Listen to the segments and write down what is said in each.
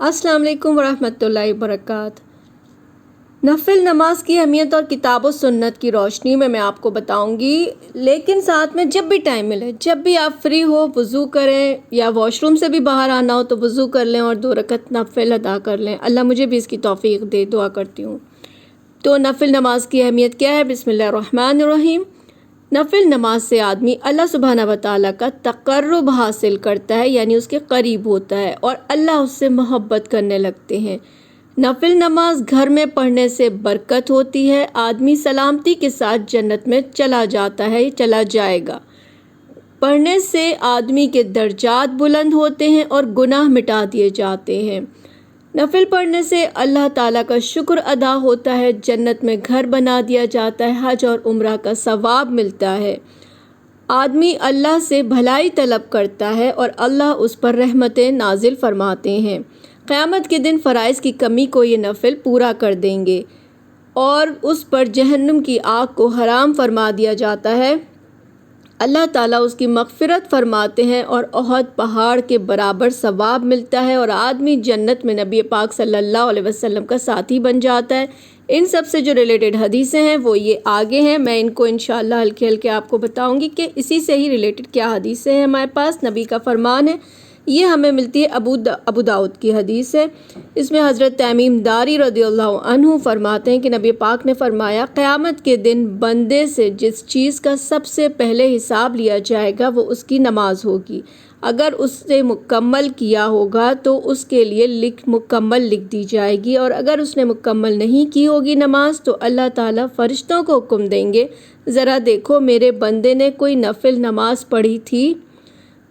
अस्सलाम वालेकुम वरहमतुल्लाहि वबरकात। नफिल नमाज की अहमियत और किताब व सुन्नत की रोशनी में मैं आपको बताऊंगी, लेकिन साथ में जब भी टाइम मिले, जब भी आप फ्री हो, वज़ू करें या वॉशरूम से भी बाहर आना हो तो वज़ू कर लें और 2 रकत नफिल अदा कर लें। अल्लाह मुझे भी इसकी तौफीक दे, दुआ करती हूँ। तो नफिल नमाज की अहमियत क्या है? बिस्मिल्लाहिर्रहमानिर्रहीम। नफिल नमाज से आदमी अल्लाह सुब्हाना व तआला का तक़र्रुब हासिल करता है, यानी उसके करीब होता है और अल्लाह उससे मोहब्बत करने लगते हैं। नफिल नमाज घर में पढ़ने से बरकत होती है, आदमी सलामती के साथ जन्नत में चला जाता है, चला जाएगा। पढ़ने से आदमी के दर्जात बुलंद होते हैं और गुनाह मिटा दिए जाते हैं। नफिल पढ़ने से अल्लाह ताला का शुक्र अदा होता है, जन्नत में घर बना दिया जाता है, हज और उम्रा का सवाब मिलता है। आदमी अल्लाह से भलाई तलब करता है और अल्लाह उस पर रहमतें नाजिल फरमाते हैं। क़यामत के दिन फ़राइज़ की कमी को ये नफिल पूरा कर देंगे और उस पर जहन्नुम की आग को हराम फरमा दिया जाता है। अल्लाह ताला उसकी मग़फ़िरत फरमाते हैं और ओहद पहाड़ के बराबर सवाब मिलता है और आदमी जन्नत में नबी पाक सल्लल्लाहु अलैहि वसल्लम का साथी बन जाता है। इन सब से जो रिलेटेड हदीसें हैं वो ये आगे हैं, मैं इनको इंशाअल्लाह हल्के हल्के आपको बताऊंगी कि इसी से ही रिलेटेड क्या हदीसें हैं हमारे पास। नबी का फरमान है, ये हमें मिलती है अबू दाऊद की हदीस है। इसमें हज़रत तमीम दारी रदियल्लाहु अन्हु फरमाते हैं कि नबी पाक ने फरमाया, क़यामत के दिन बंदे से जिस चीज़ का सबसे पहले हिसाब लिया जाएगा वो उसकी नमाज होगी। अगर उससे मुकम्मल किया होगा तो उसके लिए मुकम्मल लिख दी जाएगी, और अगर उसने मुकम्मल नहीं की होगी नमाज तो अल्लाह ताला फ़रिश्तों को हुक्म देंगे, ज़रा देखो मेरे बंदे ने कोई नफिल नमाज पढ़ी थी,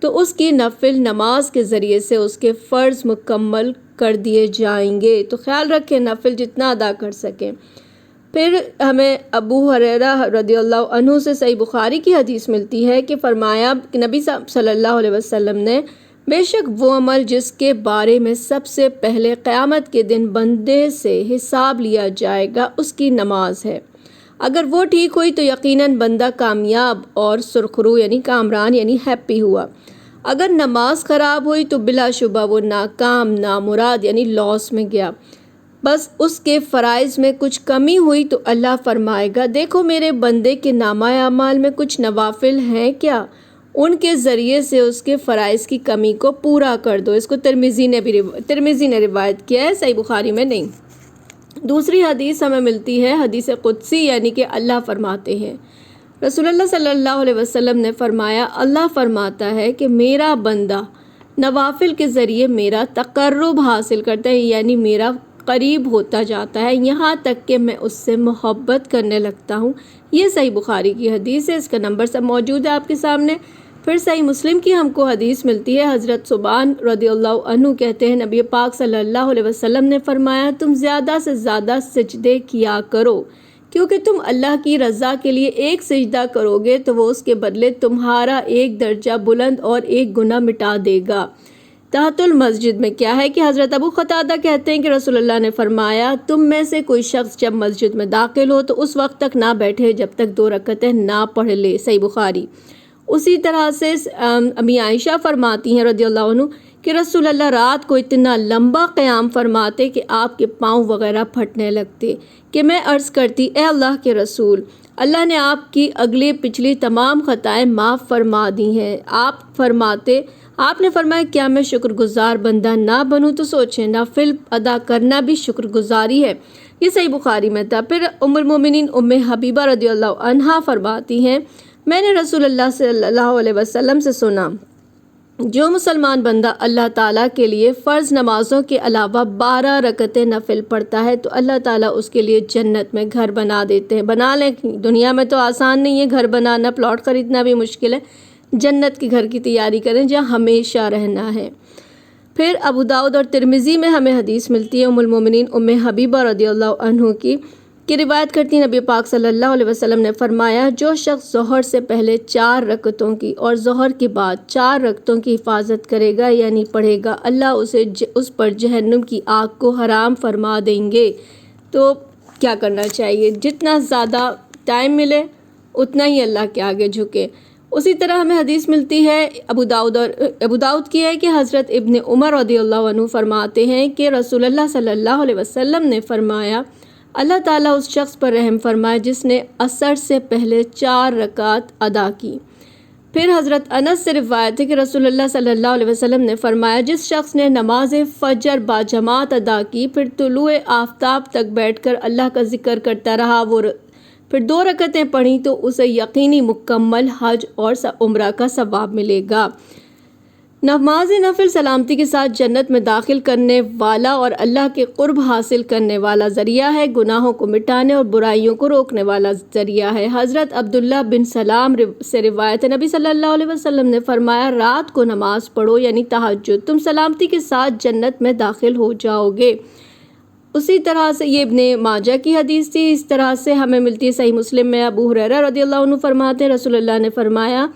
तो उसकी नफिल नमाज के ज़रिए से उसके फ़र्ज़ मुकम्मल कर दिए जाएंगे। तो ख्याल रखें नफिल जितना अदा कर सकें। फिर हमें अबू हुरैरा रदियल्लाहु अन्हु से सही बुखारी की हदीस मिलती है कि फरमाया कि नबी सल्लल्लाहु अलैहि वसल्लम ने, बेशक वो अमल जिसके बारे में सबसे पहले क़यामत के दिन बंदे से हिसाब लिया जाएगा उसकी नमाज है। अगर वो ठीक हुई तो यकीनन बंदा कामयाब और सुरखरू यानी कामरान यानी हैप्पी हुआ। अगर नमाज ख़राब हुई तो बिलाशुबा वो नाकाम नामुराद यानी लॉस में गया। बस उसके फ़राइज़ में कुछ कमी हुई तो अल्लाह फरमाएगा, देखो मेरे बंदे के नामाए अमाल में कुछ नवाफिल हैं क्या, उनके ज़रिए से उसके फ़राइज़ की कमी को पूरा कर दो। इसको तिरमिज़ी ने रिवायत किया है, सही बुखारी में नहीं। दूसरी हदीस हमें मिलती है हदीस कुदसी, यानी कि अल्लाह फरमाते हैं, रसूलुल्लाह सल्लल्लाहु अलैहि वसल्लम ने फरमाया, अल्लाह फरमाता है कि मेरा बंदा नवाफिल के ज़रिए मेरा तक़र्रुब हासिल करता है, यानी मेरा करीब होता जाता है, यहाँ तक कि मैं उससे मोहब्बत करने लगता हूँ। ये सही बुखारी की हदीस है, इसका नंबर सब मौजूद है आपके सामने। फिर सही मुस्लिम की हमको हदीस मिलती है, हज़रत सुबान रदियल्लाहु अन्हु कहते हैं, नबी पाक सल्लल्लाहु अलैहि वसल्लम ने फरमाया, तुम ज़्यादा से ज़्यादा सजदे किया करो, क्योंकि तुम अल्लाह की रज़ा के लिए एक सजदा करोगे तो वो उसके बदले तुम्हारा एक दर्जा बुलंद और एक गुनाह मिटा देगा। तहतुल मस्जिद में क्या है कि हज़रत अबू क़तादा कहते हैं कि रसूलुल्लाह ने फरमाया, तुम में से कोई शख्स जब मस्जिद में दाखिल हो तो उस वक्त तक ना बैठे जब तक 2 रकतें ना पढ़ ले, सही बुखारी। उसी तरह से अम्मी आयशा फरमाती हैं रदियल्लाहु अन्हु कि रसूलुल्लाह रात को इतना लंबा क़याम फरमाते कि आपके पाँव वग़ैरह फटने लगते, कि मैं अर्ज़ करती, ए अल्लाह के रसूल, अल्लाह ने आपकी अगली पिछली तमाम ख़ताएँ माफ़ फरमा दी हैं। आपने फरमाया, क्या मैं शुक्रगुज़ार बंदा ना बनूं? तो सोचें, नफिल अदा करना भी शुक्रगुज़ारी है। ये सही बुखारी में था। फिर उम्मुल मोमिनीन उम्मे हबीबा रदियल्लाहु अन्हा फरमाती हैं, मैंने रसूलुल्लाह सल्लल्लाहु अलैहि वसल्लम से सुना, जो मुसलमान बंदा अल्लाह ताला के लिए फ़र्ज़ नमाज़ों के अलावा 12 रकतें नफिल पढ़ता है तो अल्लाह ताला उसके लिए जन्नत में घर बना देते हैं। बना लें, दुनिया में तो आसान नहीं है घर बनाना, प्लॉट ख़रीदना भी मुश्किल है, जन्नत के घर की तैयारी करें जहाँ हमेशा रहना है। फिर अबू दाऊद और तिरमिज़ी में हमें हदीस मिलती है, उम्मुल मोमिनीन उम्मे हबीबा रदियल्लाहु अन्हु की रिवायत करती नबी पाक सल्लल्लाहु अलैहि वसल्लम ने फरमाया, जो शख्स ज़ोहर से पहले 4 रकतों की और ज़ोहर के बाद 4 रकतों की हिफाजत करेगा यानी पढ़ेगा, अल्लाह उस पर जहन्नुम की आग को हराम फरमा देंगे। तो क्या करना चाहिए? जितना ज़्यादा टाइम मिले उतना ही अल्लाह के आगे झुके। اسی طرح ہمیں حدیث ملتی ہے ابو داؤد کی ہے کہ حضرت ابن عمر رضی اللہ عنہ فرماتے ہیں کہ رسول اللہ صلی اللہ علیہ وسلم نے فرمایا اللہ تعالیٰ اس شخص پر رحم فرمائے جس نے عصر سے پہلے 4 رکعت ادا کی۔ پھر حضرت انس سے روایت ہے کہ رسول اللہ صلی اللہ علیہ وسلم نے فرمایا جس شخص نے نماز فجر باجماعت ادا کی پھر طلوع آفتاب تک بیٹھ کر اللہ کا ذکر کرتا رہا پھر 2 رکعتیں پڑھیں تو اسے یقینی مکمل حج اور عمرہ کا ثواب ملے گا۔ نماز نفل سلامتی کے ساتھ جنت میں داخل کرنے والا اور اللہ کے قرب حاصل کرنے والا ذریعہ ہے، گناہوں کو مٹانے اور برائیوں کو روکنے والا ذریعہ ہے۔ حضرت عبداللہ بن سلام سے روایت ہے نبی صلی اللہ علیہ وسلم نے فرمایا رات کو نماز پڑھو یعنی تہجد، تم سلامتی کے ساتھ جنت میں داخل ہو جاؤ گے۔ اسی طرح سے یہ ابن ماجہ کی حدیث تھی۔ اس طرح سے ہمیں ملتی ہے صحیح مسلم میں ابو ہریرہ رضی اللہ عنہ فرماتے ہیں رسول اللہ نے فرمایا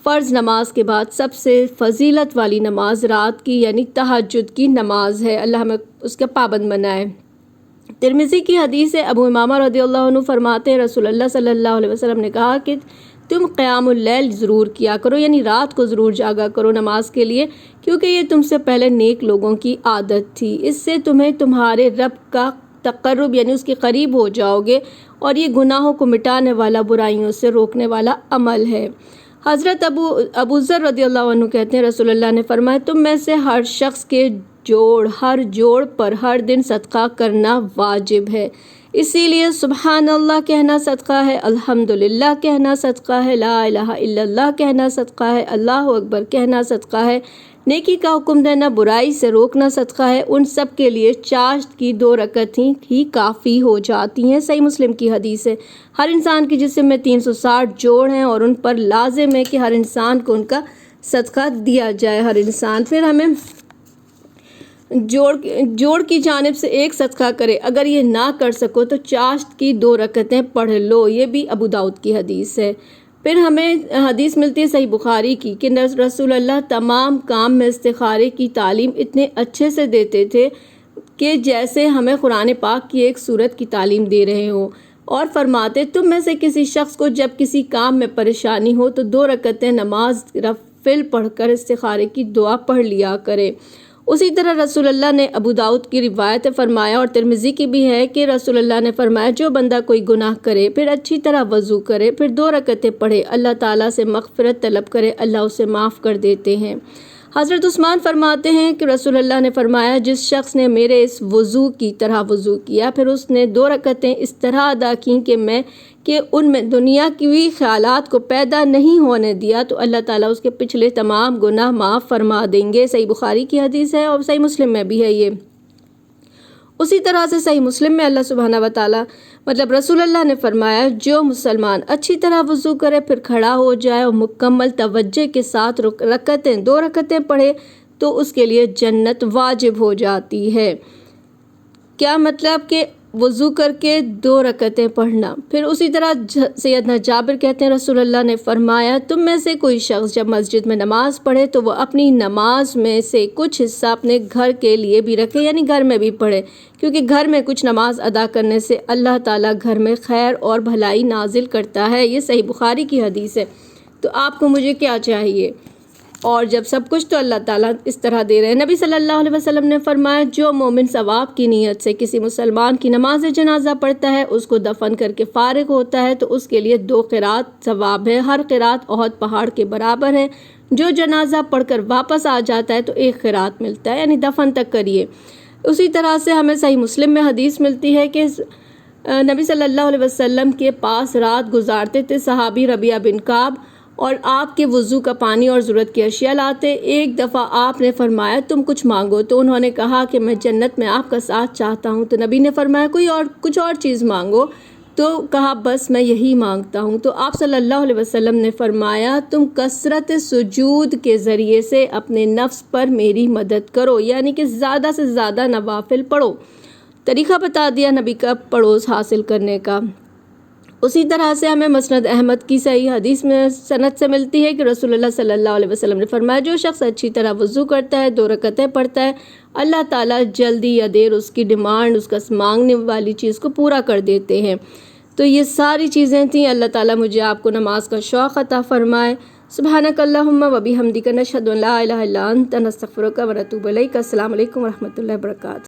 فرض نماز کے بعد سب سے فضیلت والی نماز رات کی یعنی تہجد کی نماز ہے، اللہ ہمیں اس کا پابند بنائے۔ ترمذی کی حدیث ہے ابو امامہ رضی اللہ عنہ فرماتے ہیں رسول اللہ صلی اللہ علیہ وسلم نے کہا کہ تم قیام اللیل ضرور کیا کرو یعنی رات کو ضرور جاگا کرو نماز کے لیے، کیونکہ یہ تم سے پہلے نیک لوگوں کی عادت تھی، اس سے تمہیں تمہارے رب کا تقرب یعنی اس کے قریب ہو جاؤ گے اور یہ گناہوں کو مٹانے والا برائیوں سے روکنے والا عمل ہے۔ حضرت ابو ذر رضی اللہ عنہ کہتے ہیں رسول اللہ نے فرمایا تم میں سے ہر شخص کے ہر جوڑ پر ہر دن صدقہ کرنا واجب ہے، اسی لیے سبحان اللہ کہنا صدقہ ہے، الحمدللہ کہنا صدقہ ہے، لا الہ الا اللہ کہنا صدقہ ہے، اللہ اکبر کہنا صدقہ ہے، نیکی کا حکم دینا برائی سے روکنا صدقہ ہے۔ ان سب کے لیے چاشت کی 2 رکعتیں ہی کافی ہو جاتی ہیں، صحیح مسلم کی حدیث ہے۔ ہر انسان کے جسم میں 360 جوڑ ہیں اور ان پر لازم ہے کہ ہر انسان کو ان کا صدقہ دیا جائے، ہر انسان پھر ہمیں جوڑ کی جانب سے 1 صدقہ کرے، اگر یہ نہ کر سکو تو چاشت کی 2 رکعتیں پڑھ لو، یہ بھی ابو داؤد کی حدیث ہے۔ پھر ہمیں حدیث ملتی ہے صحیح بخاری کی کہ رسول اللہ تمام کام میں استخارے کی تعلیم اتنے اچھے سے دیتے تھے کہ جیسے ہمیں قرآن پاک کی ایک سورت کی تعلیم دے رہے ہوں، اور فرماتے تم میں سے کسی شخص کو جب کسی کام میں پریشانی ہو تو 2 رکعتیں نماز نفل پڑھ کر استخارے کی دعا پڑھ لیا کرے۔ اسی طرح رسول اللہ نے ابو داؤد کی روایت فرمایا اور ترمذی کی بھی ہے کہ رسول اللہ نے فرمایا جو بندہ کوئی گناہ کرے پھر اچھی طرح وضو کرے پھر 2 رکعتیں پڑھے اللہ تعالیٰ سے مغفرت طلب کرے اللہ اسے معاف کر دیتے ہیں۔ حضرت عثمان فرماتے ہیں کہ رسول اللہ نے فرمایا جس شخص نے میرے اس وضو کی طرح وضو کیا پھر اس نے 2 رکعتیں اس طرح ادا کیں کہ ان میں دنیا کی خیالات کو پیدا نہیں ہونے دیا تو اللہ تعالیٰ اس کے پچھلے تمام گناہ معاف فرما دیں گے، صحیح بخاری کی حدیث ہے اور صحیح مسلم میں بھی ہے یہ۔ اسی طرح سے صحیح مسلم میں اللہ سبحانہ و تعالیٰ رسول اللہ نے فرمایا جو مسلمان اچھی طرح وضو کرے پھر کھڑا ہو جائے اور مکمل توجہ کے ساتھ 2 رکعتیں پڑھے تو اس کے لیے جنت واجب ہو جاتی ہے۔ کیا مطلب کہ وضو کر کے 2 رکعتیں پڑھنا۔ پھر اسی طرح سیدنا جابر کہتے ہیں رسول اللہ نے فرمایا تم میں سے کوئی شخص جب مسجد میں نماز پڑھے تو وہ اپنی نماز میں سے کچھ حصہ اپنے گھر کے لیے بھی رکھے یعنی گھر میں بھی پڑھے، کیونکہ گھر میں کچھ نماز ادا کرنے سے اللہ تعالیٰ گھر میں خیر اور بھلائی نازل کرتا ہے، یہ صحیح بخاری کی حدیث ہے۔ تو آپ کو مجھے کیا چاہیے؟ اور جب سب کچھ تو اللہ تعالیٰ اس طرح دے رہے ہیں۔ نبی صلی اللہ علیہ وسلم نے فرمایا جو مومن ثواب کی نیت سے کسی مسلمان کی نماز جنازہ پڑھتا ہے اس کو دفن کر کے فارغ ہوتا ہے تو اس کے لیے 2 قرات ثواب ہے، ہر قرات احد پہاڑ کے برابر ہے، جو جنازہ پڑھ کر واپس آ جاتا ہے تو 1 قرات ملتا ہے یعنی دفن تک کریے۔ اسی طرح سے ہمیں صحیح مسلم میں حدیث ملتی ہے کہ نبی صلی اللہ علیہ وسلم کے پاس رات گزارتے تھے صحابی ربیعہ بن کعب اور آپ کے وضو کا پانی اور ضرورت کی اشیاء لاتے۔ ایک دفعہ آپ نے فرمایا تم کچھ مانگو تو انہوں نے کہا کہ میں جنت میں آپ کا ساتھ چاہتا ہوں، تو نبی نے فرمایا کچھ اور چیز مانگو، تو کہا بس میں یہی مانگتا ہوں، تو آپ صلی اللہ علیہ وسلم نے فرمایا تم کثرت سجود کے ذریعے سے اپنے نفس پر میری مدد کرو یعنی کہ زیادہ سے زیادہ نوافل پڑھو، طریقہ بتا دیا نبی کا پڑوس حاصل کرنے کا۔ اسی طرح سے ہمیں مسند احمد کی صحیح حدیث میں سند سے ملتی ہے کہ رسول اللہ صلی اللہ علیہ وسلم نے فرمایا جو شخص اچھی طرح وضو کرتا ہے 2 رکعتیں پڑھتا ہے اللہ تعالیٰ جلدی یا دیر اس کی ڈیمانڈ اس کا مانگنے والی چیز کو پورا کر دیتے ہیں۔ تو یہ ساری چیزیں تھیں، اللہ تعالیٰ مجھے آپ کو نماز کا شوق عطا فرمائے۔ سبحانک اللہم و بحمدک نشہد ان لا الہ الا انت نستغفرک و نتوب الیک۔ السلام علیکم و رحمۃ اللہ وبرکاتہ۔